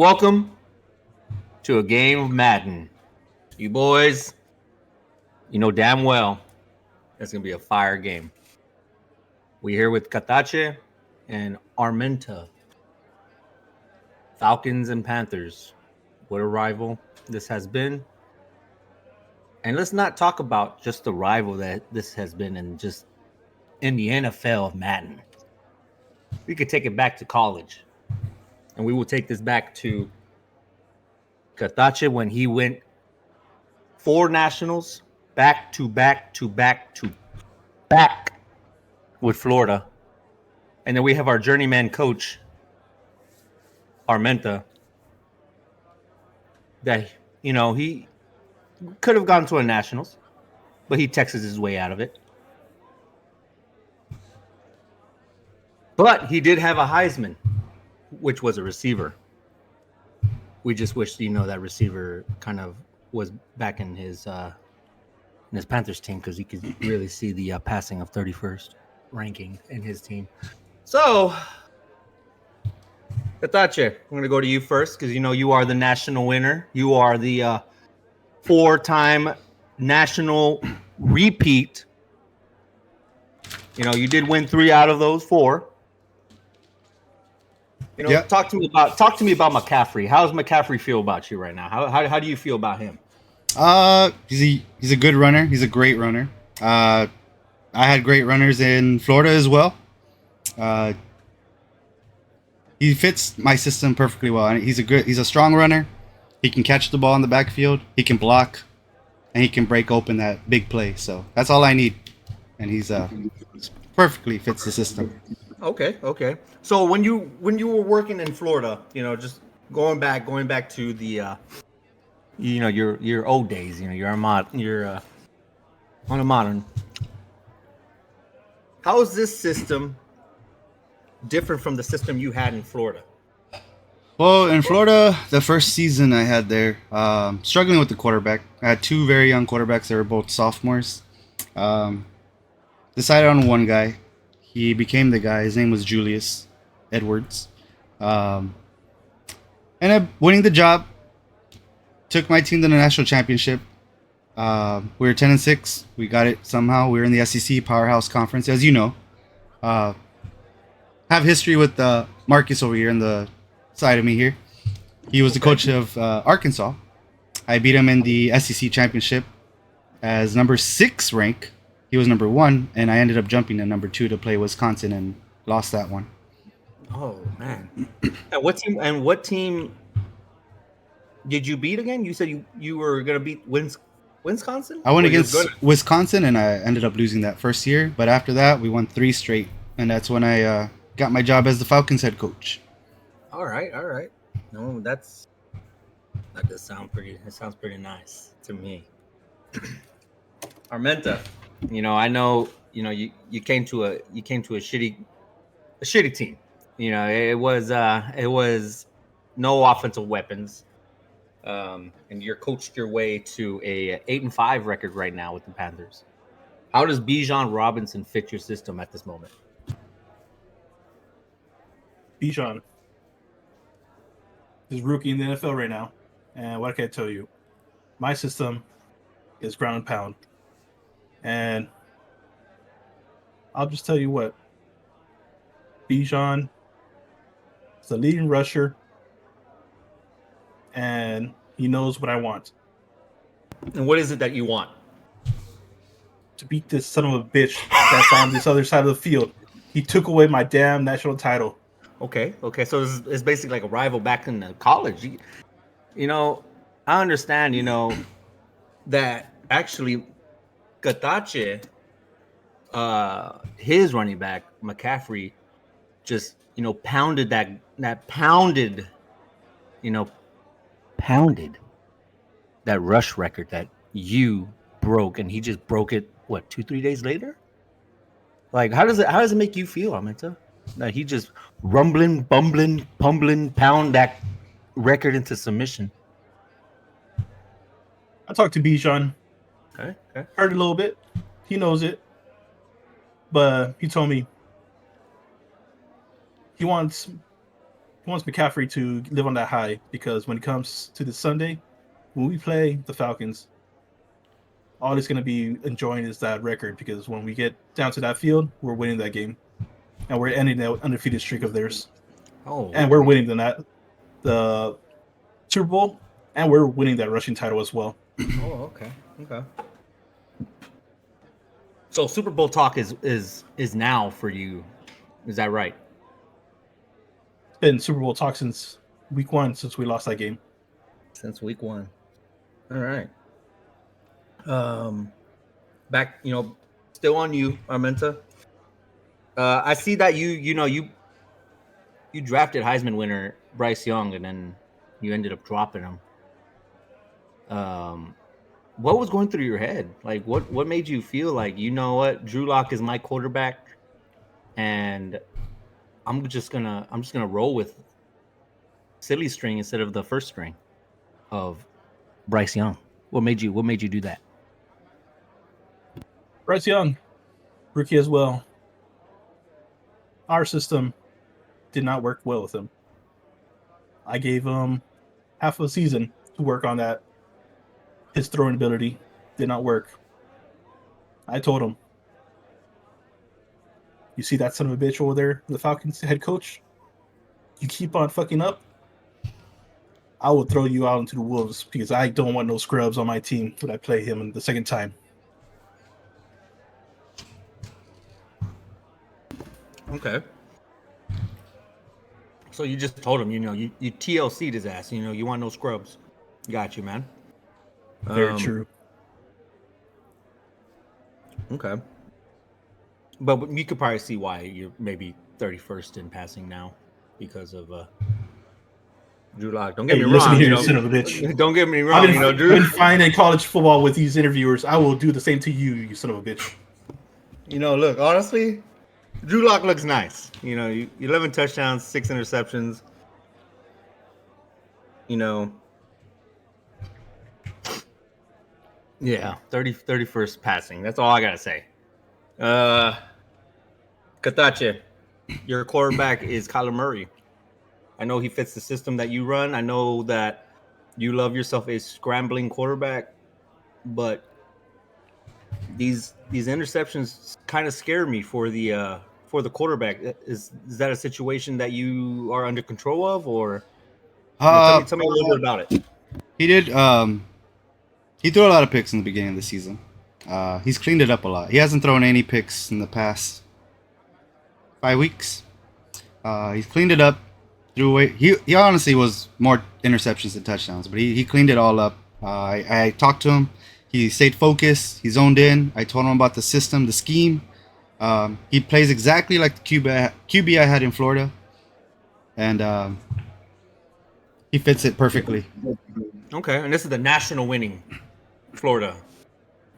Welcome to a game of Madden. You boys, you know damn well it's going to be a fire game. We're here with Katache and Armenta. Falcons and Panthers. What a rival this has been. And let's not talk about just the rival that this has been and just in the NFL of Madden. We could take it back to college. And we will take this back to Katache when he went 4 nationals back to back to back to back with Florida. And then we have our journeyman coach, Armenta, that, he could have gone to a nationals, but he Texas his way out of it. But he did have a Heisman, which was a receiver. We just wish, that receiver kind of was back in his Panthers team because he could really see the passing of 31st ranking in his team. So, Katache, I'm going to go to you first because, you are the national winner. You are the 4-time national repeat. You did win 3 out of those 4. Talk to me about McCaffrey. How does McCaffrey feel about you right now? How do you feel about him? He's a good runner. He's a great runner. I had great runners in Florida as well. He fits my system perfectly well. He's a strong runner. He can catch the ball in the backfield. He can block, and he can break open that big play. So that's all I need, and he's perfectly fits the system. Okay. So when you were working in Florida, just going back to the your old days, you're on a modern. How is this system different from the system you had in Florida? Well, in Florida, the first season I had there, struggling with the quarterback. I had 2 very young quarterbacks that were both sophomores. Decided on one guy. He became the guy. His name was Julius Edwards. Ended up winning the job. Took my team to the national championship. We were 10-6. We got it somehow. We were in the SEC Powerhouse Conference, as you know. Have history with Marcus over here on the side of me here. He was the coach of Arkansas. I beat him in the SEC championship as number 6 rank. He was number 1, and I ended up jumping to number 2 to play Wisconsin and lost that one. Oh man! And what team did you beat again? You said you were gonna beat Wisconsin. I went against Wisconsin, and I ended up losing that first year. But after that, we won 3 straight, and that's when I got my job as the Falcons head coach. All right. No, that does sound pretty. It sounds pretty nice to me. Armenta, I know, you came to a shitty team. It was no offensive weapons. And you're coached your way to a 8-5 record right now with the Panthers. How does Bijan Robinson fit your system at this moment? Bijan is rookie in the NFL right now, and what can I tell you? My system is ground and pound, and I'll just tell you what. Bijan is the leading rusher, and he knows what I want. And what is it that you want? To beat this son of a bitch that's on this other side of the field. He took away my damn national title. Okay. So it's basically like a rival back in the college. I understand, that actually Katache, his running back, McCaffrey, just, pounded pounded that rush record that you broke, and he just broke it, 2-3 days later? Like, how does it make you feel, Armenta? That he just rumbling, bumbling, pumbling, pound that record into submission? I talked to Bijan. Okay. Heard a little bit. He knows it. But he told me he wants he wants McCaffrey to live on that high because when it comes to this Sunday, when we play the Falcons, all he's going to be enjoying is that record because when we get down to that field, we're winning that game, and we're ending that undefeated streak of theirs, Oh, and we're winning the Super Bowl, and we're winning that rushing title as well. oh, okay. So Super Bowl talk is now for you. Is that right? It's been Super Bowl talk since week 1 since we lost that game. Since week 1. All right. Back, still on you, Armenta. I see that you drafted Heisman winner Bryce Young, and then you ended up dropping him. What was going through your head? Like, what made you feel like, you know what, Drew Lock is my quarterback, and I'm just gonna roll with silly string instead of the first string of Bryce Young? What made you do that? Bryce Young, rookie as well. Our system did not work well with him. I gave him half a season to work on that. His throwing ability did not work. I told him, you see that son of a bitch over there, the Falcons head coach? You keep on fucking up, I will throw you out into the wolves because I don't want no scrubs on my team when I play him the second time. Okay. So you just told him, you TLC'd his ass. You want no scrubs. Got you, man. Very true. Okay. But you could probably see why you're maybe 31st in passing now because of Drew Lock. Don't get me listen wrong. Here, you son of a bitch. Don't get me wrong. I've been fine in college football with these interviewers. I will do the same to you, you son of a bitch. Look, honestly, Drew Lock looks nice. 11 touchdowns, 6 interceptions. Yeah, 31st passing. That's all I got to say. Katache, your quarterback is Kyler Murray. I know he fits the system that you run. I know that you love yourself a scrambling quarterback, but these interceptions kind of scare me for the quarterback. Is that a situation that you are under control of, or tell me a little bit about it? He did. He threw a lot of picks in the beginning of the season. He's cleaned it up a lot. He hasn't thrown any picks in the past 5 weeks. He's cleaned it up. Threw away. He honestly was more interceptions than touchdowns, but he cleaned it all up. I talked to him. He stayed focused. He zoned in. I told him about the system, the scheme. He plays exactly like the QB I had in Florida, and he fits it perfectly. Okay, and this is the national winning Florida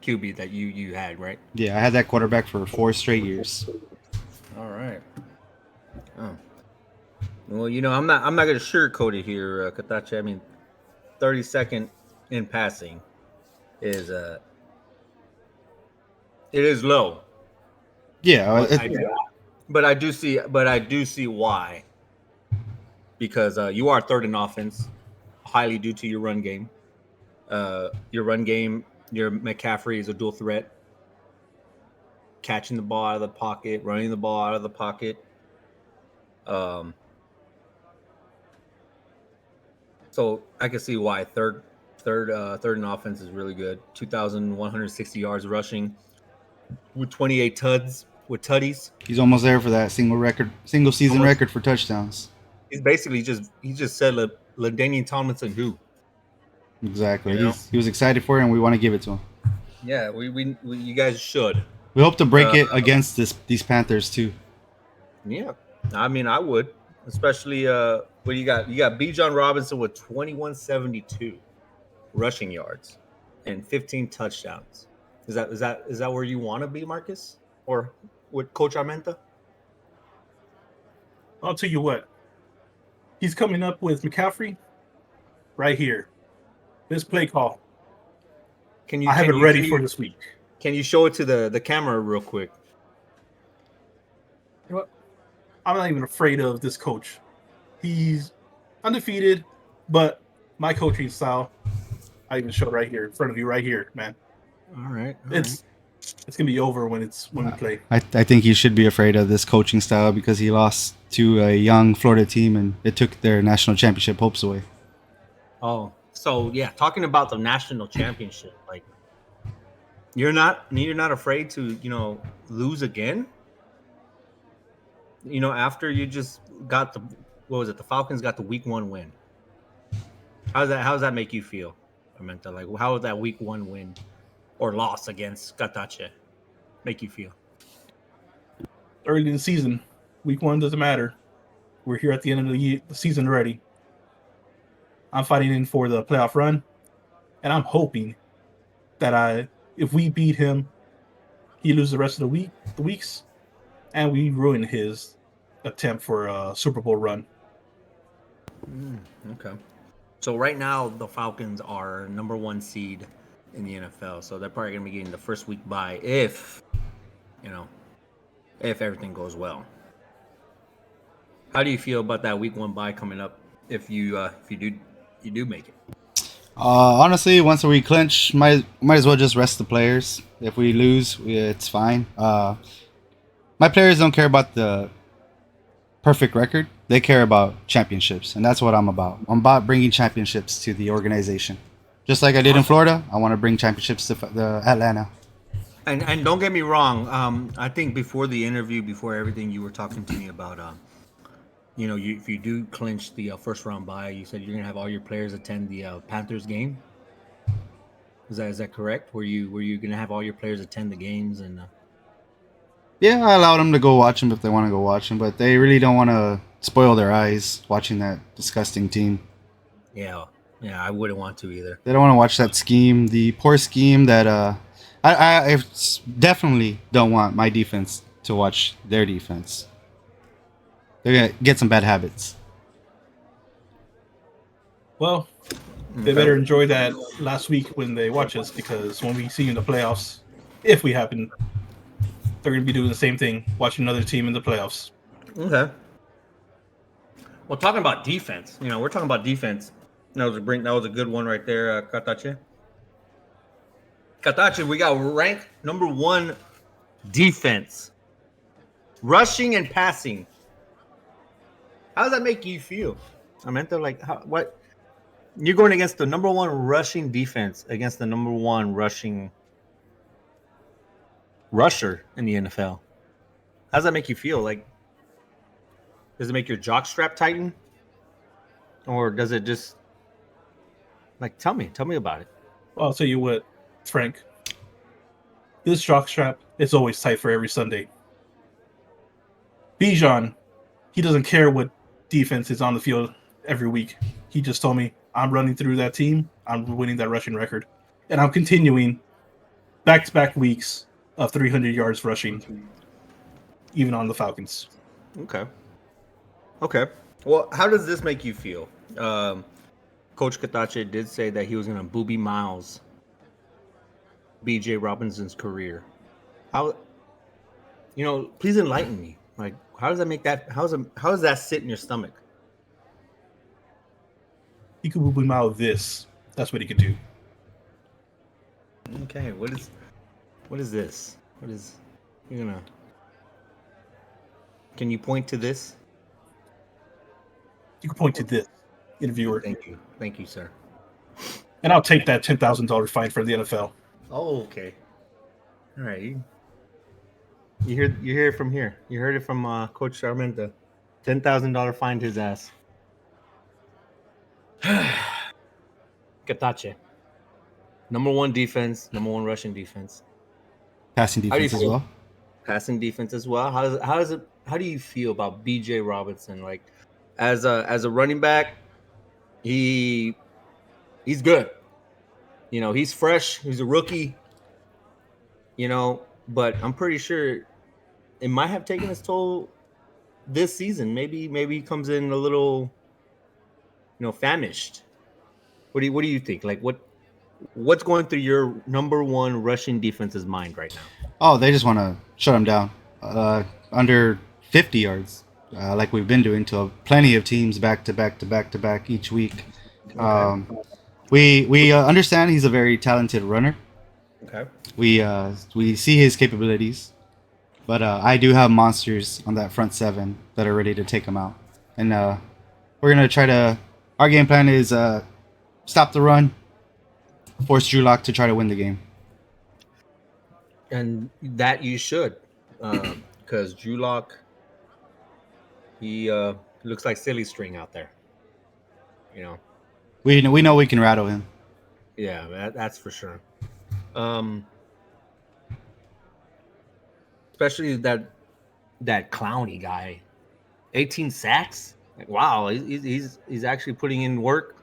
QB that you had, right? Yeah, I had that quarterback for 4 straight years. All right. Oh. Well, I'm not going to sugarcoat it here, Katache. I mean, 32nd in passing is it is low. Yeah, but I do see why. Because you are third in offense, highly due to your run game. Your run game, your McCaffrey is a dual threat. Catching the ball out of the pocket, running the ball out of the pocket. So I can see why third in offense is really good. 2,160 yards rushing with 28 tutties. He's almost there for that single season record for touchdowns. He's basically just said LaDainian Tomlinson who. Exactly. He was excited for it, and we want to give it to him. Yeah, we you guys should. We hope to break it against these Panthers too. Yeah, I mean I would, especially what you got. You got Bijan Robinson with 2,172 rushing yards and 15 touchdowns. Is that where you want to be, Marcus, or with Coach Armenta? I'll tell you what. He's coming up with McCaffrey right here. This play call. I have it ready for this week. Can you show it to the camera real quick? You know what? I'm not even afraid of this coach. He's undefeated, but my coaching style, I even showed right here in front of you, right here, man. All right. It's gonna be over when we play. I think he should be afraid of this coaching style because he lost to a young Florida team and it took their national championship hopes away. Oh, so yeah, talking about the national championship, like you're not afraid to lose again. After you just got what was it? The Falcons got the week 1 win. How does that make you feel, Armenta? Like, how would that week 1 win or loss against Gatache make you feel? Early in the season, week 1 doesn't matter. We're here at the end of the season already. I'm fighting in for the playoff run, and I'm hoping that if we beat him, he loses the rest of the weeks, and we ruin his attempt for a Super Bowl run. Okay. So right now the Falcons are number 1 seed in the NFL, so they're probably gonna be getting the first week bye if everything goes well. How do you feel about that week 1 bye coming up if you do make it? Honestly, once we clinch, might as well just rest the players. If we lose, it's fine. My players don't care about the perfect record. They care about championships, and that's what I'm about. I'm about bringing championships to the organization. Just like I did in Florida, I want to bring championships to the Atlanta. And don't get me wrong. I think before the interview, before everything, you were talking to me about if you do clinch the first round bye, you said you're gonna have all your players attend the Panthers game. Is that correct? Were you gonna have all your players attend the games and? Yeah, I allowed them to go watch them if they want to go watch them, but they really don't want to spoil their eyes watching that disgusting team. Yeah, I wouldn't want to either. They don't want to watch that scheme, the poor scheme that I definitely don't want my defense to watch their defense. They're gonna get some bad habits. Well, they better enjoy that last week when they watch us, because when we see you in the playoffs, if we happen, they're going to be doing the same thing, watching another team in the playoffs. Okay. Well, talking about defense, we're talking about defense. That was a good one right there, Katache. Katache, we got ranked number 1 defense, rushing and passing. How does that make you feel? I meant to what? You're going against the number 1 rushing defense against the number 1 rushing rusher in the NFL. How does that make you feel? Like, does it make your jock strap tighten, or does it just tell me about it? Well, I'll tell you what, Frank. This jock strap is always tight for every Sunday. Bijan, he doesn't care what defense is on the field every week. He just told me, I'm running through that team. I'm winning that rushing record, and I'm continuing back-to-back weeks of 300 yards rushing, even on the Falcons. Okay. Well, how does this make you feel? Coach Katache did say that he was going to booby miles B.J. Robinson's career. How? Please enlighten me. Like, how does that make that? How does that sit in your stomach? He could booby mile this. That's what he could do. Okay. What is this? You're gonna? Can you point to this? You can point to this, interviewer. Thank you, sir. And I'll take that $10,000 fine from the NFL. Oh, okay. All right. You hear it from here. You heard it from Coach Armenta. $10,000 fine his ass. Katache. Number 1 defense, number 1 rushing defense. Passing defense as well. Passing defense as well. How do you feel about B.J. Robinson? Like, as a running back, he's good. He's fresh. He's a rookie. But I'm pretty sure it might have taken its toll this season. Maybe he comes in a little, famished. What do you think? Like, what's going through your number 1 rushing defense's mind right now? Oh, they just want to shut him down. Under 50 yards. like we've been doing to plenty of teams back to back to back to back each week. Okay. Um, we understand he's a very talented runner. Okay. We see his capabilities, but I do have monsters on that front seven that are ready to take him out, and we're gonna try to. Our game plan is stop the run, force Drew Lock to try to win the game. And that you should, because Drew Lock, he looks like silly string out there. You know. We know we can rattle him. Yeah, that's for sure. Um, especially that Clowney guy, 18 sacks. Like, wow, he's actually putting in work.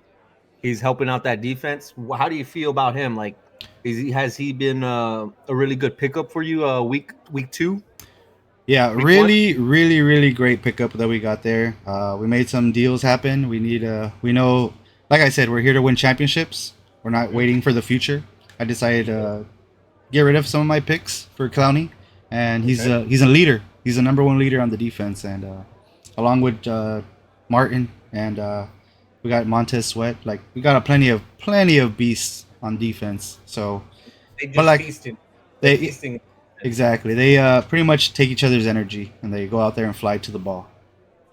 He's helping out that defense. How do you feel about him? Like, has he been a really good pickup for you? Week two, Yeah, week one. really great pickup that we got there. We made some deals happen. We know, like I said, we're here to win championships. We're not Mhm. waiting for the future. I decided to get rid of some of my picks for Clowney, and Okay. he's a leader. He's the number one leader on the defense, and along with Martin and we got Montez Sweat. Like we got a plenty of beasts on defense. So, They but just like feasting. They're they feasting. exactly they pretty much take each other's energy and they go out there and fly to the ball.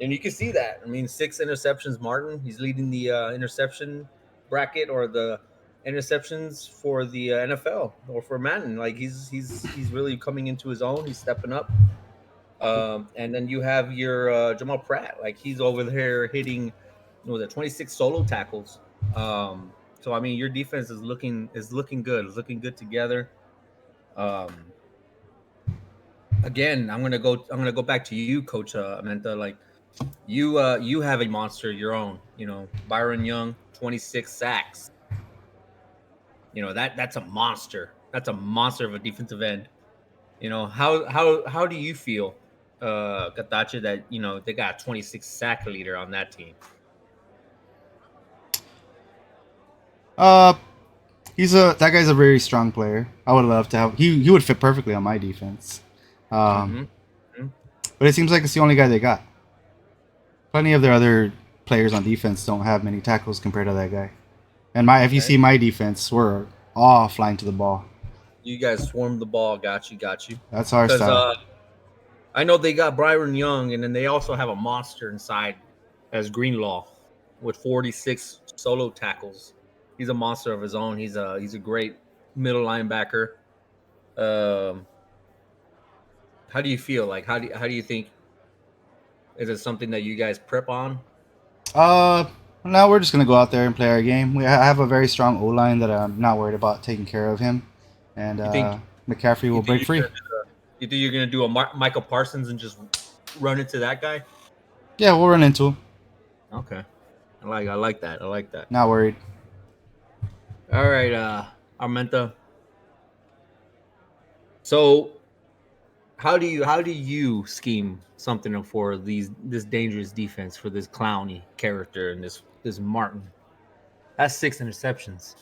And you can see that. I mean, 6 interceptions. Martin, he's leading the interception bracket or the interceptions for the NFL or for Madden. Like he's really coming into his own. He's stepping up. And then you have your Jamal Pratt. Like he's over there hitting, was it 26 solo tackles. So I mean, your defense is looking good. It's looking good together. Um, again, I'm gonna go back to you, Coach Amenta. Like you have a monster of your own. Byron Young, 26 sacks. That's a monster. That's a monster of a defensive end. How do you feel, Gatache, that they got a 26 sack leader on that team? Uh, that guy's a very strong player. I would love to have he would fit perfectly on my defense. Um, Mm-hmm. but it seems like it's the only guy they got. Plenty of their other players on defense don't have many tackles compared to that guy. And if you Okay. see my defense, we're all flying to the ball. You guys swarmed the ball. Got you. That's our Because style. I know they got Byron Young, and then they also have a monster inside as Greenlaw with 46 solo tackles. He's a monster of his own. He's a great middle linebacker. Um, how do you feel? Like how do you think, is it something that you guys prep on? Uh, now we're just gonna go out there and play our game. I have a very strong O line that I'm not worried about taking care of him, and You think McCaffrey you will think break you're free. gonna you think you're gonna do a Michael Parsons and just run into that guy? Yeah, we'll run into him. Okay, I like that. I like that. Not worried. All right, Armenta. So how do you scheme something for this dangerous defense for this Clowney character and this Martin? That's 6 interceptions.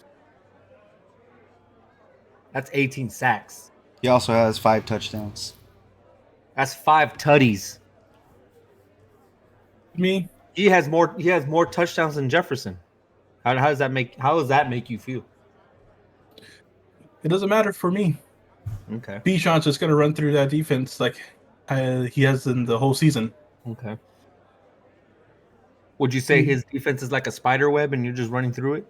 That's 18 sacks. He also has 5 touchdowns. That's 5 tutties. Me, He has more touchdowns than Jefferson. How does that make you feel? it doesn't matter for me. Okay. Bichon's just gonna run through that defense like he has in the whole season. Okay. Would you say his defense is like a spider web and you're just running through it?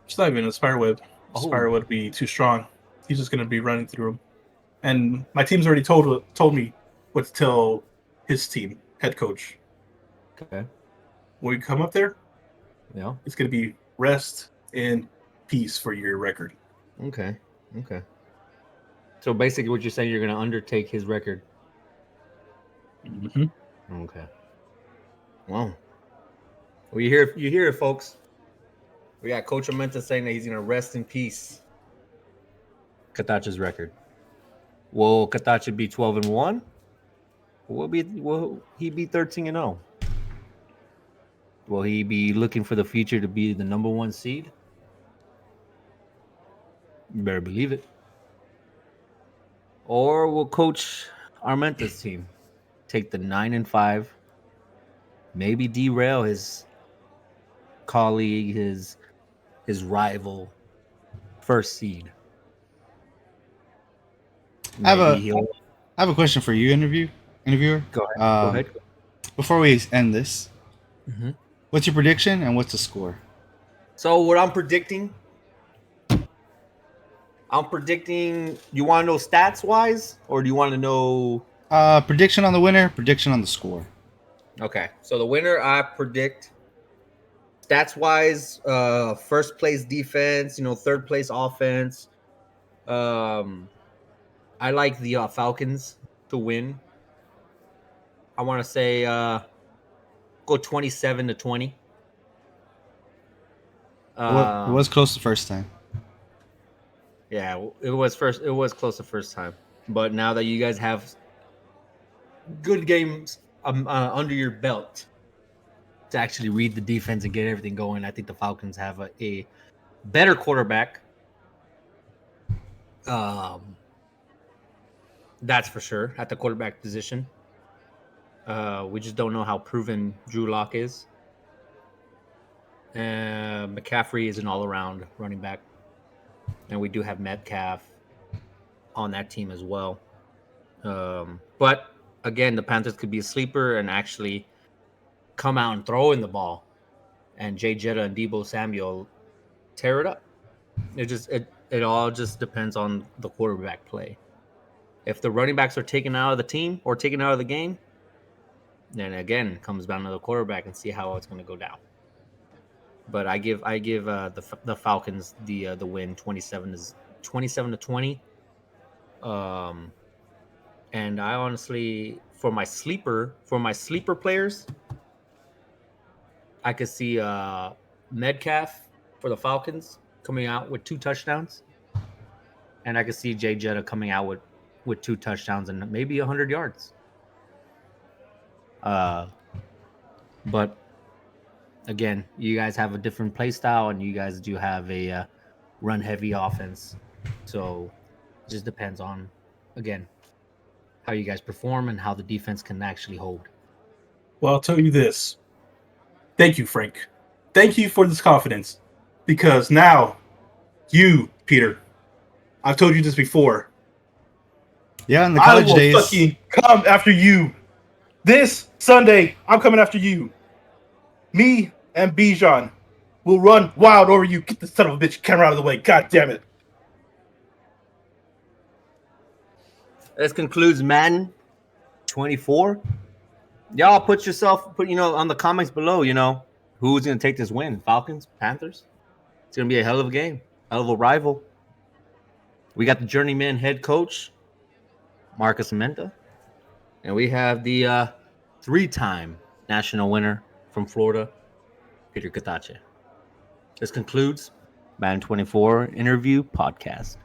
It's not even a spider web. Oh, Spider would be too strong. He's just gonna be running through them. And my team's already told me what to tell his team head coach. okay. When we come up there, Yeah. it's gonna be rest and peace for your record. Okay. Okay. So basically, what you're saying, you're going to undertake his record. Mm-hmm. Okay. Well, you hear it, folks. We got Coach Armenta saying that he's going to rest in peace. Katacha's record. Will Katacha be 12-1? Will he be 13-0? Will he be looking for the future to be the number one seed? You better believe it. Or will Coach Armenta's team take the 9-5, maybe derail his colleague, his rival, first seed. I have Maybe a he'll I have a question for you, interviewer. go ahead. Go Um, ahead. before we end this, Mm-hmm. what's your prediction and what's the score? So what I'm predicting, you want to know stats wise, or do you want to know? Prediction on the winner, prediction on the score. Okay, so the winner I predict stats wise, first place defense, third place offense. Um, I like the Falcons to win. I want to say go 27-20. It was close the first time. Yeah, it was first. It was close the first time, but now that you guys have good games under your belt to actually read the defense and get everything going, I think the Falcons have a better quarterback. Um, that's for sure at the quarterback position. We just don't know how proven Drew Lock is. McCaffrey is an all-around running back, and we do have Metcalf on that team as well. But again, the Panthers could be a sleeper and actually come out and throw in the ball, and Jay Jetta and Debo Samuel tear it up. It all just depends on the quarterback play. If the running backs are taken out of the team or taken out of the game, then again it comes down to the quarterback and see how it's going to go down. But I give the Falcons the win 27-20. And I honestly for my sleeper players, I could see Metcalf for the Falcons coming out with 2 touchdowns, and I could see Jay Jetta coming out with 2 touchdowns and maybe 100 yards. But again, you guys have a different play style, and you guys do have a run heavy offense, so it just depends on again how you guys perform and how the defense can actually hold. Well, I'll tell you this. Thank you, Frank. Thank you for this confidence. Because now, you, Peter, I've told you this before. Yeah, in the I college will days. fucking come after you. This Sunday, I'm coming after you. Me and Bijan will run wild over you. Get the son of a bitch camera out of the way. God damn it. This concludes Madden 24. Y'all put on the comments below, who's going to take this win? Falcons, Panthers? It's going to be a hell of a game, hell of a rival. We got the journeyman head coach, Marcus Menta, and we have the 3-time national winner from Florida, Peter Katache. This concludes Madden 24 interview podcast.